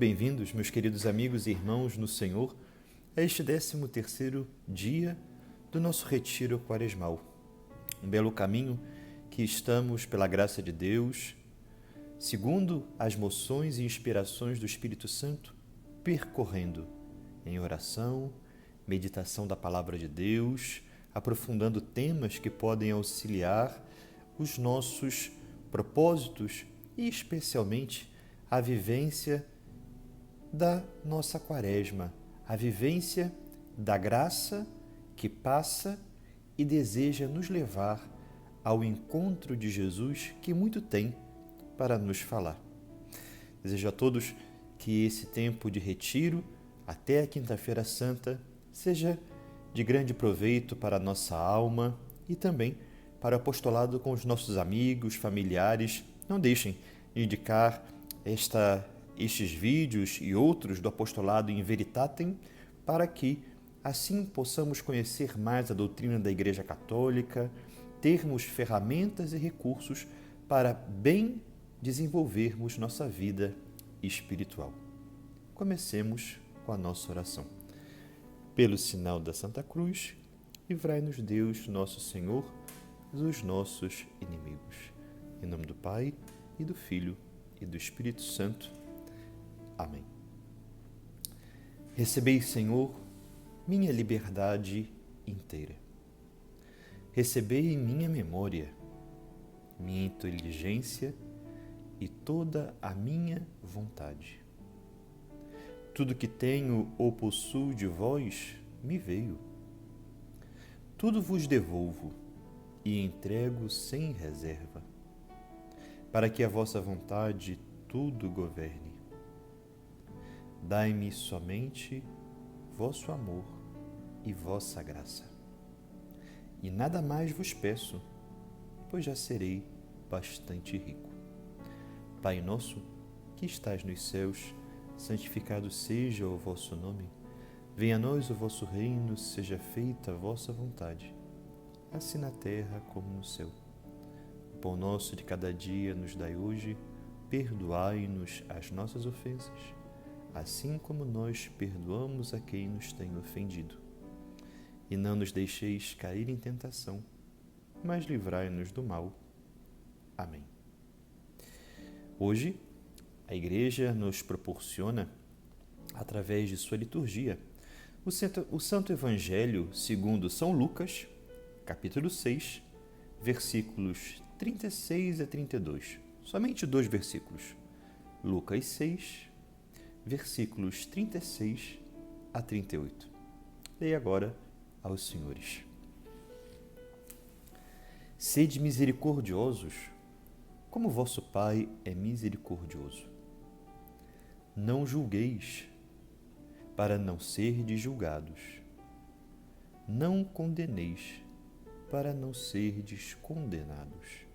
bem-vindos, meus queridos amigos e irmãos no Senhor, a este 13º dia do nosso retiro quaresmal. Um belo caminho que estamos, pela graça de Deus, segundo as moções e inspirações do Espírito Santo, percorrendo em oração, meditação da Palavra de Deus, aprofundando temas que podem auxiliar os nossos propósitos e, especialmente, a vivência da nossa quaresma, a vivência da graça que passa e deseja nos levar ao encontro de Jesus que muito tem para nos falar. Desejo a todos que esse tempo de retiro até a Quinta-feira Santa seja de grande proveito para a nossa alma e também para o apostolado com os nossos amigos, familiares. Não deixem de indicar estes vídeos e outros do apostolado in Veritatem para que assim possamos conhecer mais a doutrina da Igreja Católica, termos ferramentas e recursos para bem desenvolvermos nossa vida espiritual. Comecemos com a nossa oração. Pelo sinal da Santa Cruz, livrai-nos Deus, nosso Senhor, dos nossos inimigos. Em nome do Pai, e do Filho, e do Espírito Santo. Amém. Recebei, Senhor, minha liberdade inteira. Recebei em minha memória, minha inteligência e toda a minha vontade. Tudo que tenho ou possuo de vós me veio. Tudo vos devolvo e entrego sem reserva, para que a vossa vontade tudo governe. Dai-me somente vosso amor e vossa graça. E nada mais vos peço, pois já serei bastante rico. Pai nosso, que estás nos céus, santificado seja o vosso nome. Venha a nós o vosso reino, seja feita a vossa vontade, assim na terra como no céu. O pão nosso de cada dia nos dai hoje, perdoai-nos as nossas ofensas, assim como nós perdoamos a quem nos tem ofendido. E não nos deixeis cair em tentação, mas livrai-nos do mal. Amém. Hoje, a Igreja nos proporciona, através de sua liturgia, o Santo Evangelho segundo São Lucas, capítulo 6, versículos 36 a 32. Somente 2 versículos. Lucas 6, versículos 36 a 38. Leia agora aos senhores. Sede misericordiosos, como vosso Pai é misericordioso. Não julgueis, para não serdes julgados. Não condeneis, para não serdes condenados.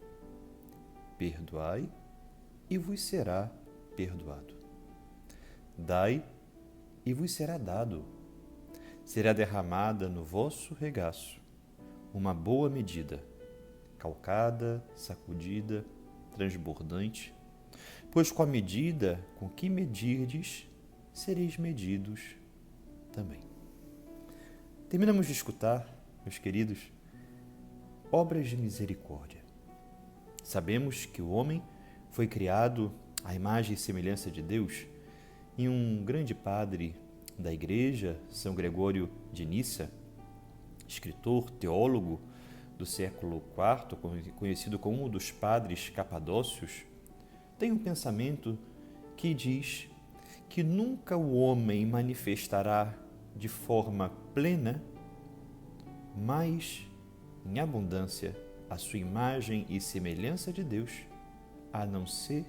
Perdoai, e vos será perdoado. Dai, e vos será dado. Será derramada no vosso regaço uma boa medida, calcada, sacudida, transbordante, pois com a medida com que medirdes, sereis medidos também. Terminamos de escutar, meus queridos, obras de misericórdia. Sabemos que o homem foi criado à imagem e semelhança de Deus, e um grande padre da Igreja, São Gregório de Nissa, escritor, teólogo do século IV, conhecido como um dos padres capadócios, tem um pensamento que diz que nunca o homem manifestará de forma plena, mas em abundância, a sua imagem e semelhança de Deus, a não ser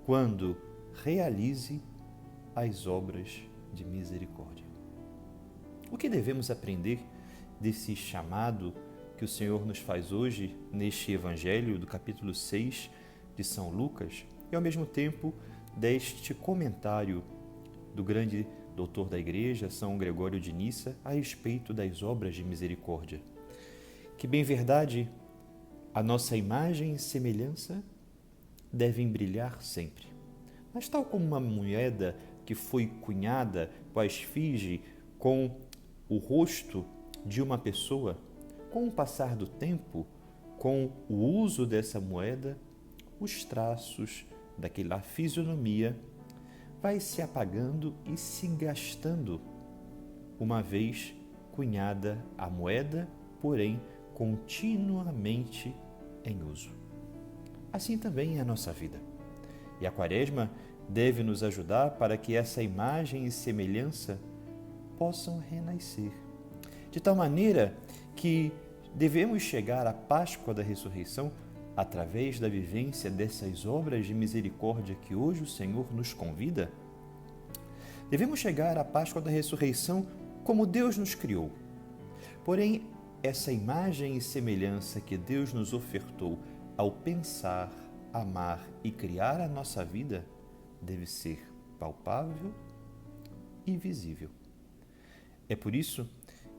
quando realize as obras de misericórdia. O que devemos aprender desse chamado que o Senhor nos faz hoje neste Evangelho do capítulo 6 de São Lucas e ao mesmo tempo deste comentário do grande doutor da Igreja, São Gregório de Nissa, a respeito das obras de misericórdia? Que bem verdade, a nossa imagem e semelhança devem brilhar sempre. Mas tal como uma moeda que foi cunhada com a esfinge, com o rosto de uma pessoa, com o passar do tempo, com o uso dessa moeda, os traços daquela fisionomia vai se apagando e se gastando, uma vez cunhada a moeda, porém continuamente em uso. Assim também é a nossa vida. E a Quaresma deve nos ajudar para que essa imagem e semelhança possam renascer. De tal maneira que devemos chegar à Páscoa da Ressurreição através da vivência dessas obras de misericórdia que hoje o Senhor nos convida. Devemos chegar à Páscoa da Ressurreição como Deus nos criou. Porém, essa imagem e semelhança que Deus nos ofertou ao pensar, amar e criar a nossa vida deve ser palpável e visível. É por isso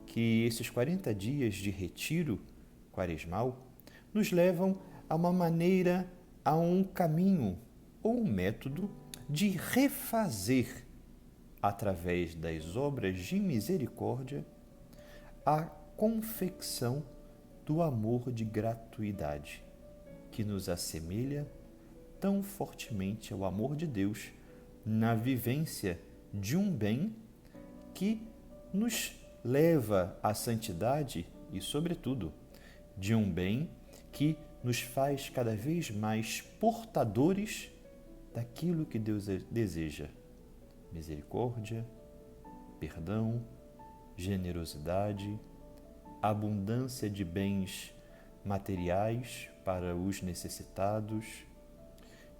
que esses 40 dias de retiro quaresmal nos levam a uma maneira, a um caminho ou um método de refazer, através das obras de misericórdia, a confecção do amor de gratuidade, que nos assemelha tão fortemente ao amor de Deus na vivência de um bem que nos leva à santidade e, sobretudo, de um bem que nos faz cada vez mais portadores daquilo que Deus deseja: misericórdia, perdão, generosidade, abundância de bens materiais para os necessitados,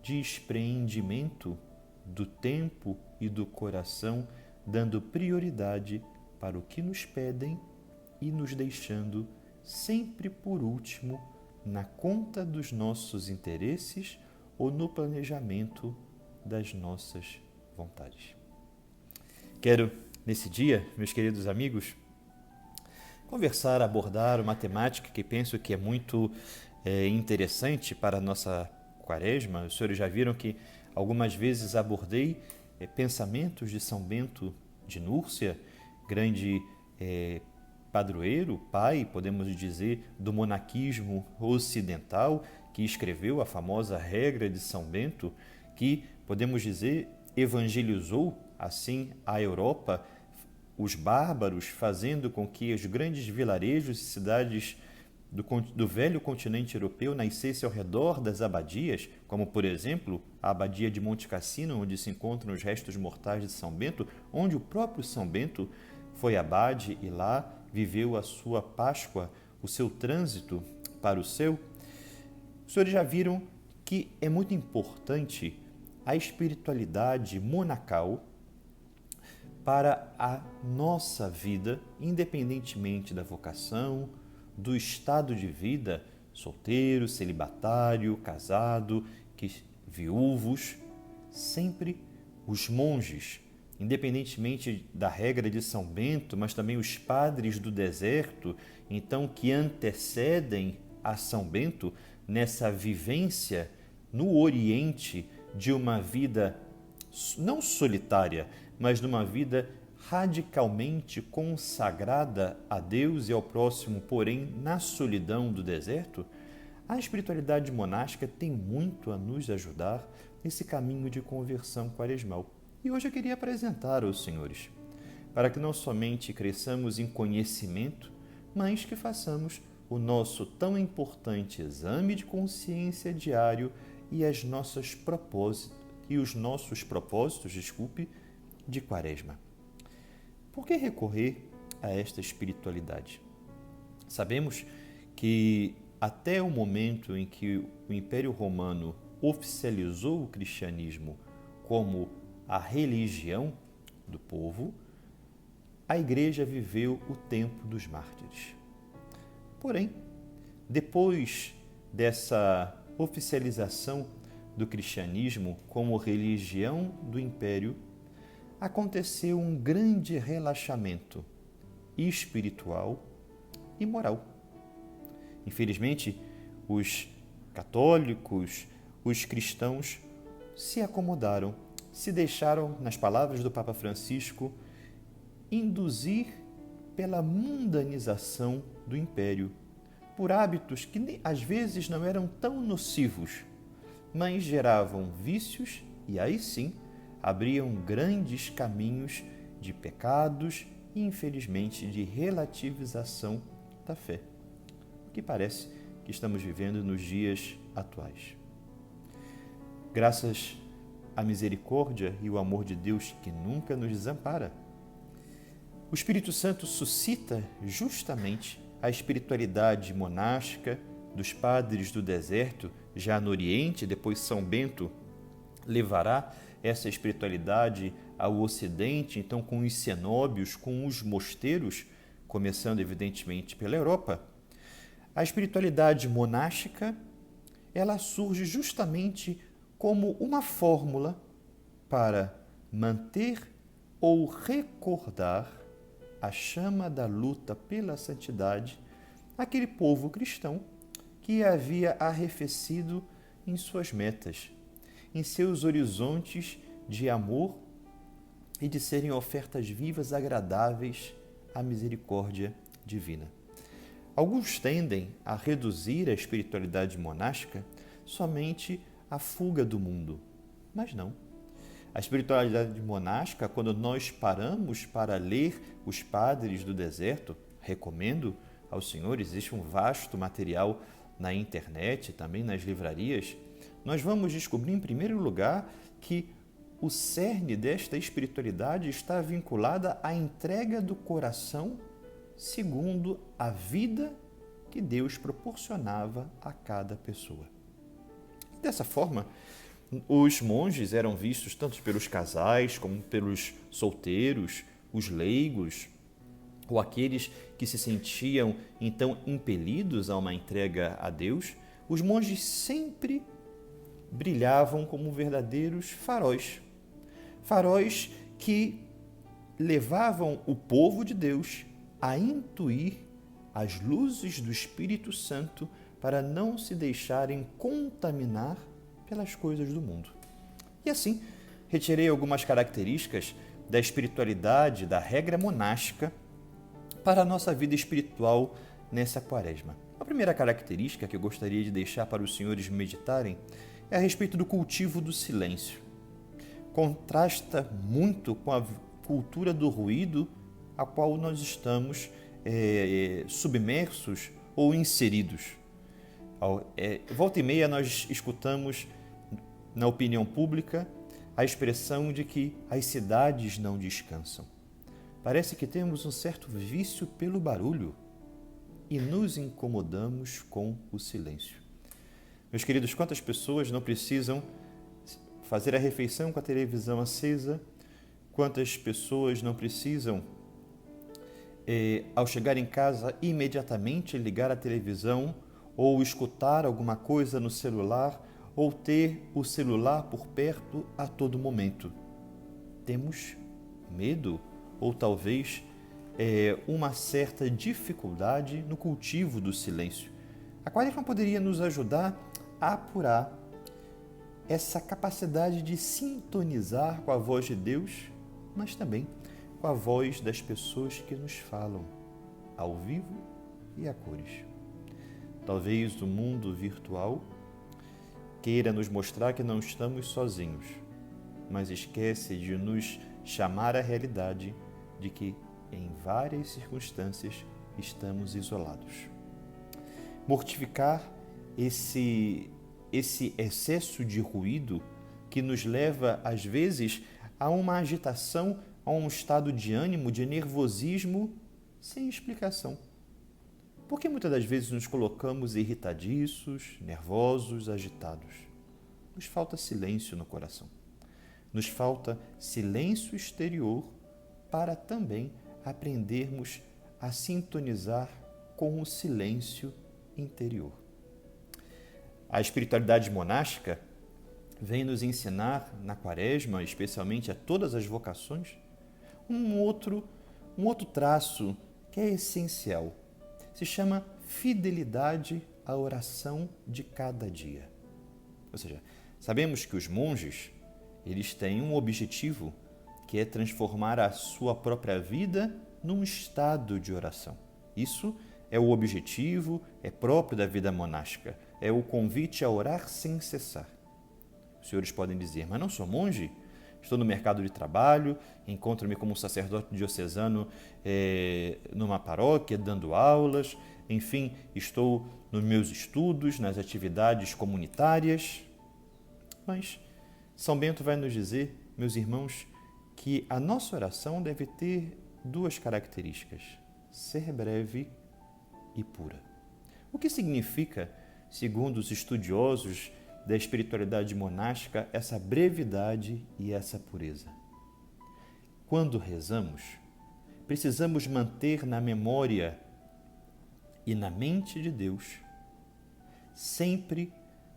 despreendimento do tempo e do coração, dando prioridade para o que nos pedem e nos deixando sempre por último na conta dos nossos interesses ou no planejamento das nossas vontades. Quero, nesse dia, meus queridos amigos, conversar, abordar uma temática que penso que é muito interessante para a nossa Quaresma. Os senhores já viram que algumas vezes abordei pensamentos de São Bento de Núrcia, grande padroeiro, pai, podemos dizer, do monaquismo ocidental, que escreveu a famosa regra de São Bento, que, podemos dizer, evangelizou assim a Europa, os bárbaros, fazendo com que os grandes vilarejos e cidades do velho continente europeu nascessem ao redor das abadias, como, por exemplo, a abadia de Monte Cassino, onde se encontram os restos mortais de São Bento, onde o próprio São Bento foi abade e lá viveu a sua Páscoa, o seu trânsito para o céu. Os senhores já viram que é muito importante a espiritualidade monacal para a nossa vida, independentemente da vocação, do estado de vida, solteiro, celibatário, casado, viúvos, sempre os monges, independentemente da regra de São Bento, mas também os padres do deserto, então que antecedem a São Bento nessa vivência no Oriente de uma vida não solitária, mas de uma vida radicalmente consagrada a Deus e ao próximo, porém na solidão do deserto. A espiritualidade monástica tem muito a nos ajudar nesse caminho de conversão quaresmal. E hoje eu queria apresentar aos senhores, para que não somente cresçamos em conhecimento, mas que façamos o nosso tão importante exame de consciência diário e os nossos propósitos, de Quaresma. Por que recorrer a esta espiritualidade? Sabemos que até o momento em que o Império Romano oficializou o cristianismo como a religião do povo, a Igreja viveu o tempo dos mártires. Porém, depois dessa oficialização do cristianismo como religião do Império, aconteceu um grande relaxamento espiritual e moral. Infelizmente, os católicos, os cristãos se acomodaram se deixaram, nas palavras do Papa Francisco, induzir pela mundanização do império, por hábitos que às vezes não eram tão nocivos, mas geravam vícios e aí sim abriam grandes caminhos de pecados e, infelizmente, de relativização da fé, o que parece que estamos vivendo nos dias atuais. Graças à misericórdia e o amor de Deus que nunca nos desampara, o Espírito Santo suscita justamente a espiritualidade monástica dos padres do deserto, já no Oriente. Depois São Bento levará essa espiritualidade ao Ocidente, então com os cenóbios, com os mosteiros, começando evidentemente pela Europa. A espiritualidade monástica, ela surge justamente como uma fórmula para manter ou recordar a chama da luta pela santidade aquele povo cristão que havia arrefecido em suas metas, em seus horizontes de amor e de serem ofertas vivas agradáveis à misericórdia divina. Alguns tendem a reduzir a espiritualidade monástica somente à fuga do mundo, mas não. A espiritualidade monástica, quando nós paramos para ler os padres do deserto, recomendo aos senhores, existe um vasto material na internet, também nas livrarias, nós vamos descobrir, em primeiro lugar, que o cerne desta espiritualidade está vinculada à entrega do coração segundo a vida que Deus proporcionava a cada pessoa. Dessa forma, os monges eram vistos tanto pelos casais como pelos solteiros, os leigos, ou aqueles que se sentiam então impelidos a uma entrega a Deus. Os monges sempre brilhavam como verdadeiros faróis. Faróis que levavam o povo de Deus a intuir as luzes do Espírito Santo para não se deixarem contaminar pelas coisas do mundo. E assim, retirei algumas características da espiritualidade, da regra monástica, para a nossa vida espiritual nessa quaresma. A primeira característica que eu gostaria de deixar para os senhores meditarem é a respeito do cultivo do silêncio. Contrasta muito com a cultura do ruído a qual nós estamos submersos ou inseridos. Volta e meia nós escutamos na opinião pública a expressão de que as cidades não descansam. Parece que temos um certo vício pelo barulho e nos incomodamos com o silêncio. Meus queridos, quantas pessoas não precisam fazer a refeição com a televisão acesa? Quantas pessoas não precisam, ao chegar em casa, imediatamente ligar a televisão ou escutar alguma coisa no celular ou ter o celular por perto a todo momento? Temos medo ou talvez uma certa dificuldade no cultivo do silêncio. A quaresma poderia nos ajudar a apurar essa capacidade de sintonizar com a voz de Deus, mas também com a voz das pessoas que nos falam, ao vivo e a cores. Talvez o mundo virtual queira nos mostrar que não estamos sozinhos, mas esquece de nos chamar à realidade de que, em várias circunstâncias, estamos isolados. Mortificar esse excesso de ruído que nos leva, às vezes, a uma agitação, a um estado de ânimo, de nervosismo, sem explicação. Porque muitas das vezes nos colocamos irritadiços, nervosos, agitados. Nos falta silêncio no coração. Nos falta silêncio exterior para também aprendermos a sintonizar com o silêncio interior. A espiritualidade monástica vem nos ensinar na quaresma, especialmente a todas as vocações, um outro traço que é essencial. Se chama fidelidade à oração de cada dia. Ou seja, sabemos que os monges, eles têm um objetivo, que é transformar a sua própria vida num estado de oração. Isso é o objetivo, é próprio da vida monástica, é o convite a orar sem cessar. Os senhores podem dizer, mas não sou monge? Estou no mercado de trabalho, encontro-me como sacerdote diocesano numa paróquia, dando aulas, enfim, estou nos meus estudos, nas atividades comunitárias. Mas São Bento vai nos dizer, meus irmãos, que a nossa oração deve ter duas características: ser breve e pura. O que significa, segundo os estudiosos da espiritualidade monástica, essa brevidade e essa pureza? Quando rezamos, precisamos manter na memória e na mente de Deus sempre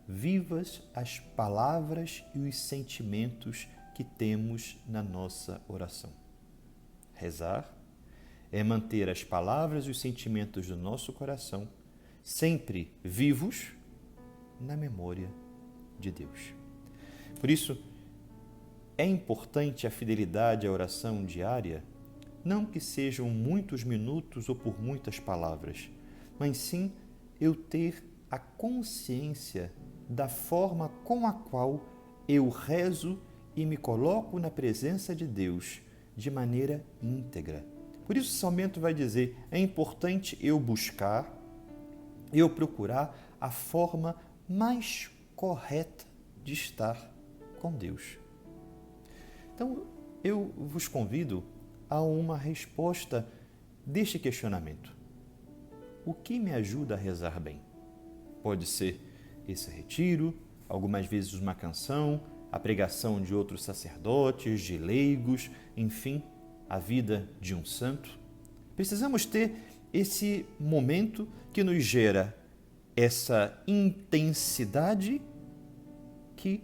vivas as palavras e os sentimentos que temos na nossa oração. Rezar é manter as palavras e os sentimentos do nosso coração sempre vivos na memória de Deus. Por isso, é importante a fidelidade à oração diária, não que sejam muitos minutos ou por muitas palavras, mas sim eu ter a consciência da forma com a qual eu rezo e me coloco na presença de Deus de maneira íntegra. Por isso, São Bento vai dizer, é importante eu buscar, eu procurar a forma mais correta de estar com Deus. Então, eu vos convido a uma resposta deste questionamento. O que me ajuda a rezar bem? Pode ser esse retiro, algumas vezes uma canção, a pregação de outros sacerdotes, de leigos, enfim, a vida de um santo. Precisamos ter esse momento que nos gera essa intensidade que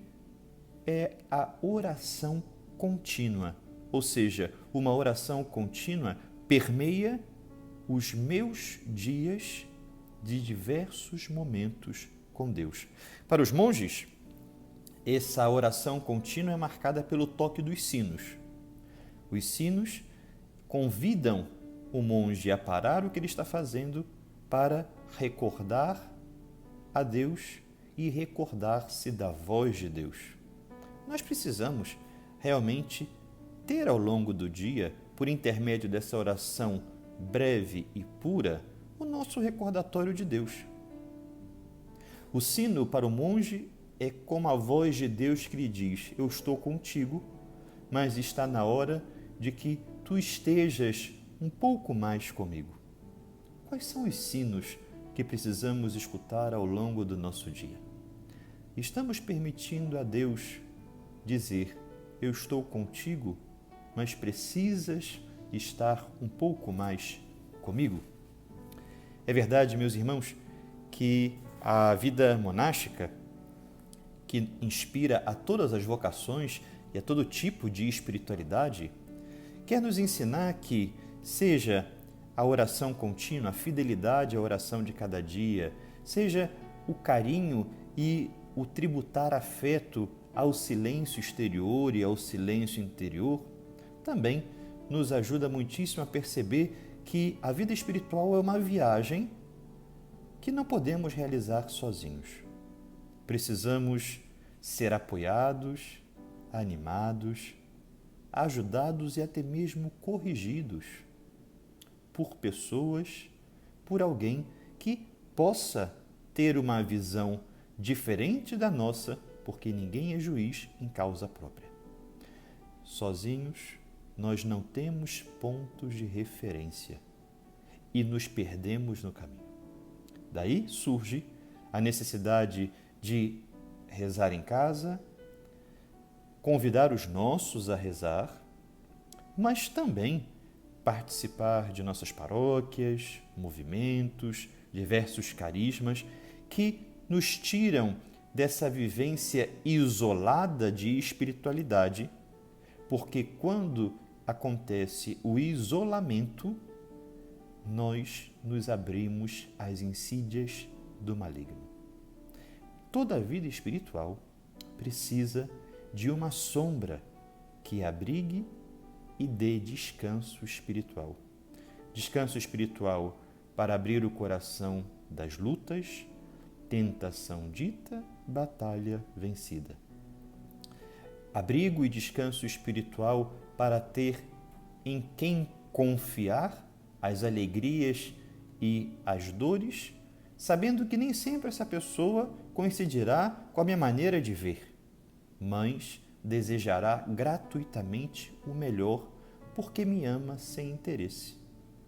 é a oração contínua. Ou seja, uma oração contínua permeia os meus dias de diversos momentos com Deus. Para os monges, essa oração contínua é marcada pelo toque dos sinos. Os sinos convidam o monge a parar o que ele está fazendo para recordar a Deus e recordar-se da voz de Deus. Nós precisamos realmente ter ao longo do dia, por intermédio dessa oração breve e pura, o nosso recordatório de Deus. O sino para o monge é como a voz de Deus que lhe diz: eu estou contigo, mas está na hora de que tu estejas um pouco mais comigo. Quais são os sinos que precisamos escutar ao longo do nosso dia? Estamos permitindo a Deus dizer: eu estou contigo, mas precisas estar um pouco mais comigo? É verdade, meus irmãos, que a vida monástica, que inspira a todas as vocações e a todo tipo de espiritualidade, quer nos ensinar que, seja a oração contínua, a fidelidade à oração de cada dia, seja o carinho e o tributar afeto ao silêncio exterior e ao silêncio interior, também nos ajuda muitíssimo a perceber que a vida espiritual é uma viagem que não podemos realizar sozinhos. Precisamos ser apoiados, animados, ajudados e até mesmo corrigidos por pessoas, por alguém que possa ter uma visão diferente da nossa, porque ninguém é juiz em causa própria. Sozinhos, nós não temos pontos de referência e nos perdemos no caminho. Daí surge a necessidade de rezar em casa, convidar os nossos a rezar, mas também participar de nossas paróquias, movimentos, diversos carismas que nos tiram dessa vivência isolada de espiritualidade, porque quando acontece o isolamento, nós nos abrimos às insídias do maligno. Toda a vida espiritual precisa de uma sombra que abrigue e dê descanso espiritual. Descanso espiritual para abrir o coração das lutas, tentação dita, batalha vencida. Abrigo e descanso espiritual para ter em quem confiar as alegrias e as dores, sabendo que nem sempre essa pessoa coincidirá com a minha maneira de ver, mas desejará gratuitamente o melhor porque me ama sem interesse.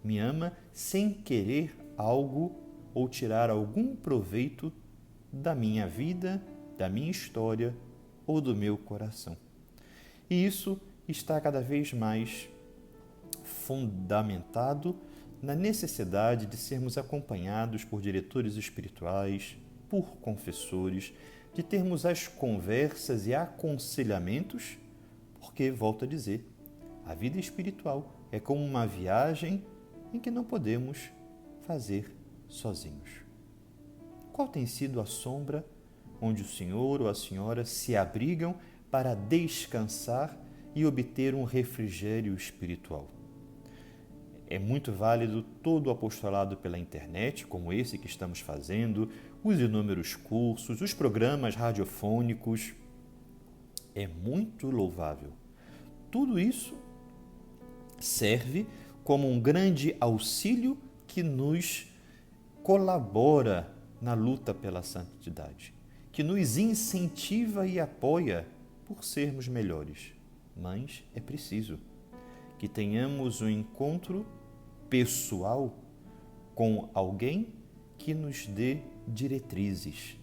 Me ama sem querer algo ou tirar algum proveito da minha vida, da minha história ou do meu coração. E isso está cada vez mais fundamentado na necessidade de sermos acompanhados por diretores espirituais, por confessores, de termos as conversas e aconselhamentos, porque, volto a dizer, a vida espiritual é como uma viagem em que não podemos fazer sozinhos. Qual tem sido a sombra onde o senhor ou a senhora se abrigam para descansar e obter um refrigério espiritual? É muito válido todo o apostolado pela internet, como esse que estamos fazendo, os inúmeros cursos, os programas radiofônicos. É muito louvável. Tudo isso serve como um grande auxílio que nos colabora na luta pela santidade, que nos incentiva e apoia por sermos melhores. Mas é preciso que tenhamos um encontro pessoal com alguém que nos dê diretrizes.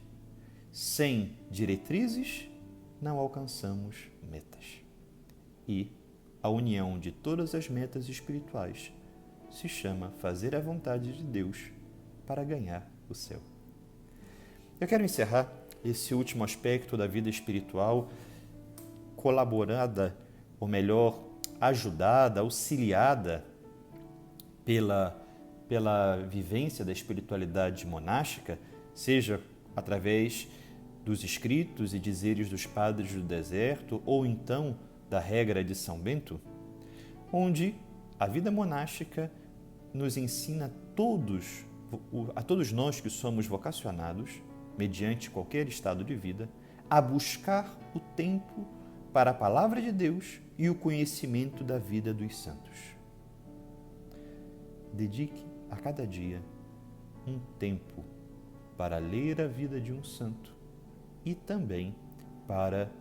Sem diretrizes, não alcançamos metas. E a união de todas as metas espirituais se chama fazer a vontade de Deus para ganhar o céu. Eu quero encerrar esse último aspecto da vida espiritual, colaborada, ou melhor, ajudada, auxiliada pela vivência da espiritualidade monástica, seja através dos escritos e dizeres dos padres do deserto, ou então da regra de São Bento, onde a vida monástica nos ensina a todos nós que somos vocacionados, mediante qualquer estado de vida, a buscar o tempo para a palavra de Deus e o conhecimento da vida dos santos. Dedique a cada dia um tempo para ler a vida de um santo e também para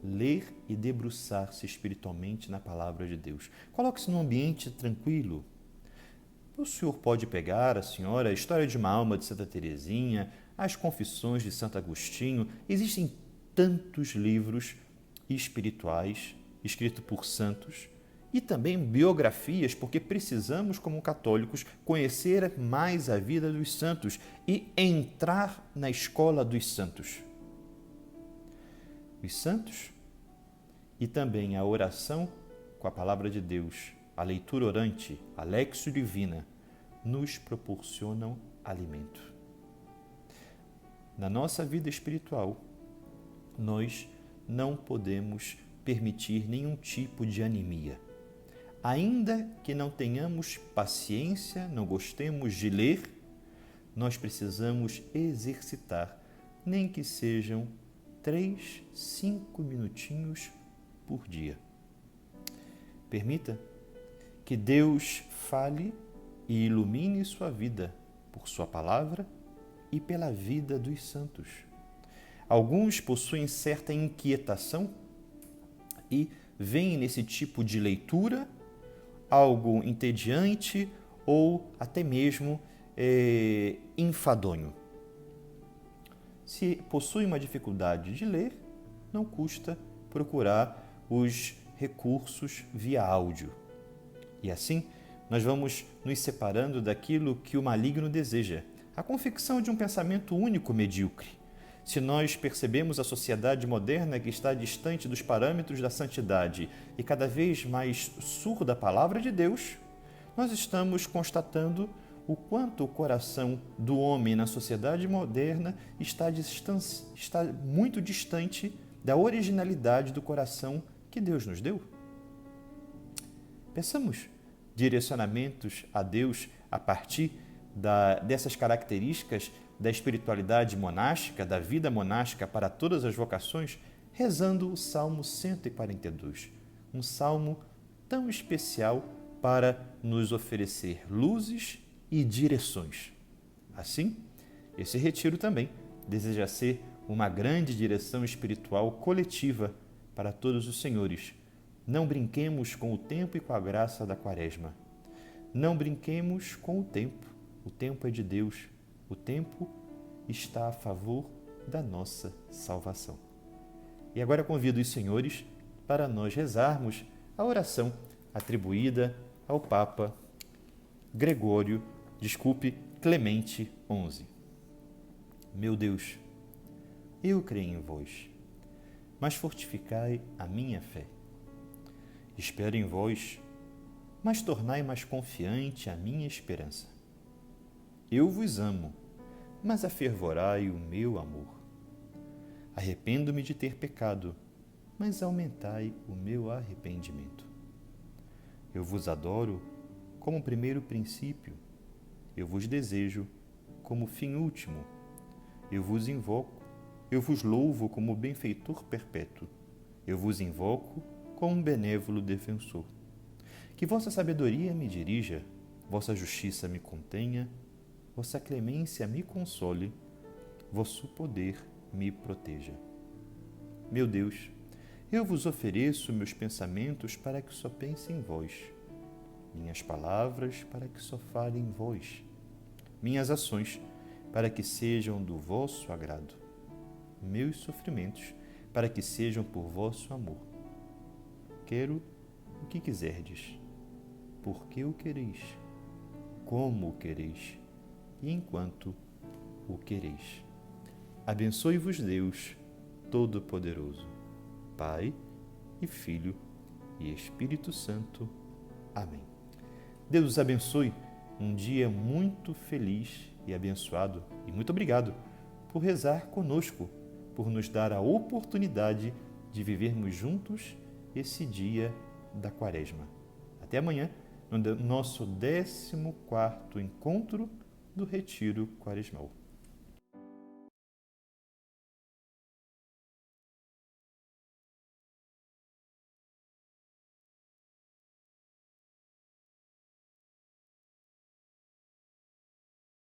ler e debruçar-se espiritualmente na palavra de Deus. Coloque-se num ambiente tranquilo. O senhor pode pegar, a senhora, a História de uma Alma de Santa Teresinha, as Confissões de Santo Agostinho. Existem tantos livros espirituais escritos por santos e também biografias, porque precisamos, como católicos, conhecer mais a vida dos santos e entrar na escola dos santos. Os santos e também a oração com a palavra de Deus, a leitura orante, a Lexio Divina, nos proporcionam alimento. Na nossa vida espiritual, nós não podemos permitir nenhum tipo de anemia. Ainda que não tenhamos paciência, não gostemos de ler, nós precisamos exercitar, nem que sejam 3, 5 minutinhos por dia. Permita que Deus fale e ilumine sua vida por sua palavra e pela vida dos santos. Alguns possuem certa inquietação e veem nesse tipo de leitura algo entediante ou até mesmo enfadonho. Se possui uma dificuldade de ler, não custa procurar os recursos via áudio. E assim, nós vamos nos separando daquilo que o maligno deseja, a confecção de um pensamento único medíocre. Se nós percebemos a sociedade moderna que está distante dos parâmetros da santidade e cada vez mais surda a palavra de Deus, nós estamos constatando o quanto o coração do homem na sociedade moderna está muito distante da originalidade do coração que Deus nos deu? Peçamos direcionamentos a Deus a partir dessas características da espiritualidade monástica, da vida monástica para todas as vocações, rezando o Salmo 142, um salmo tão especial para nos oferecer luzes e direções. Assim, esse retiro também deseja ser uma grande direção espiritual coletiva para todos os senhores. Não brinquemos com o tempo e com a graça da Quaresma. Não brinquemos com o tempo. O tempo é de Deus. O tempo está a favor da nossa salvação. E agora convido os senhores para nós rezarmos a oração atribuída ao Papa Clemente XI. Meu Deus, eu creio em vós, mas fortificai a minha fé. Espero em vós, mas tornai mais confiante a minha esperança. Eu vos amo, mas afervorai o meu amor. Arrependo-me de ter pecado, mas aumentai o meu arrependimento. Eu vos adoro como primeiro princípio, eu vos desejo como fim último, eu vos invoco, eu vos louvo como benfeitor perpétuo, eu vos invoco como um benévolo defensor. Que vossa sabedoria me dirija, vossa justiça me contenha, vossa clemência me console, vosso poder me proteja. Meu Deus, eu vos ofereço meus pensamentos para que só pense em vós, minhas palavras para que só fale em vós, minhas ações para que sejam do vosso agrado, meus sofrimentos para que sejam por vosso amor. Quero o que quiserdes, porque o quereis, como o quereis e enquanto o quereis. Abençoe-vos Deus Todo-Poderoso, Pai e Filho e Espírito Santo. Amém. Deus os abençoe. Um dia muito feliz e abençoado. E muito obrigado por rezar conosco, por nos dar a oportunidade de vivermos juntos esse dia da Quaresma. Até amanhã, no nosso 14º encontro do Retiro Quaresmal.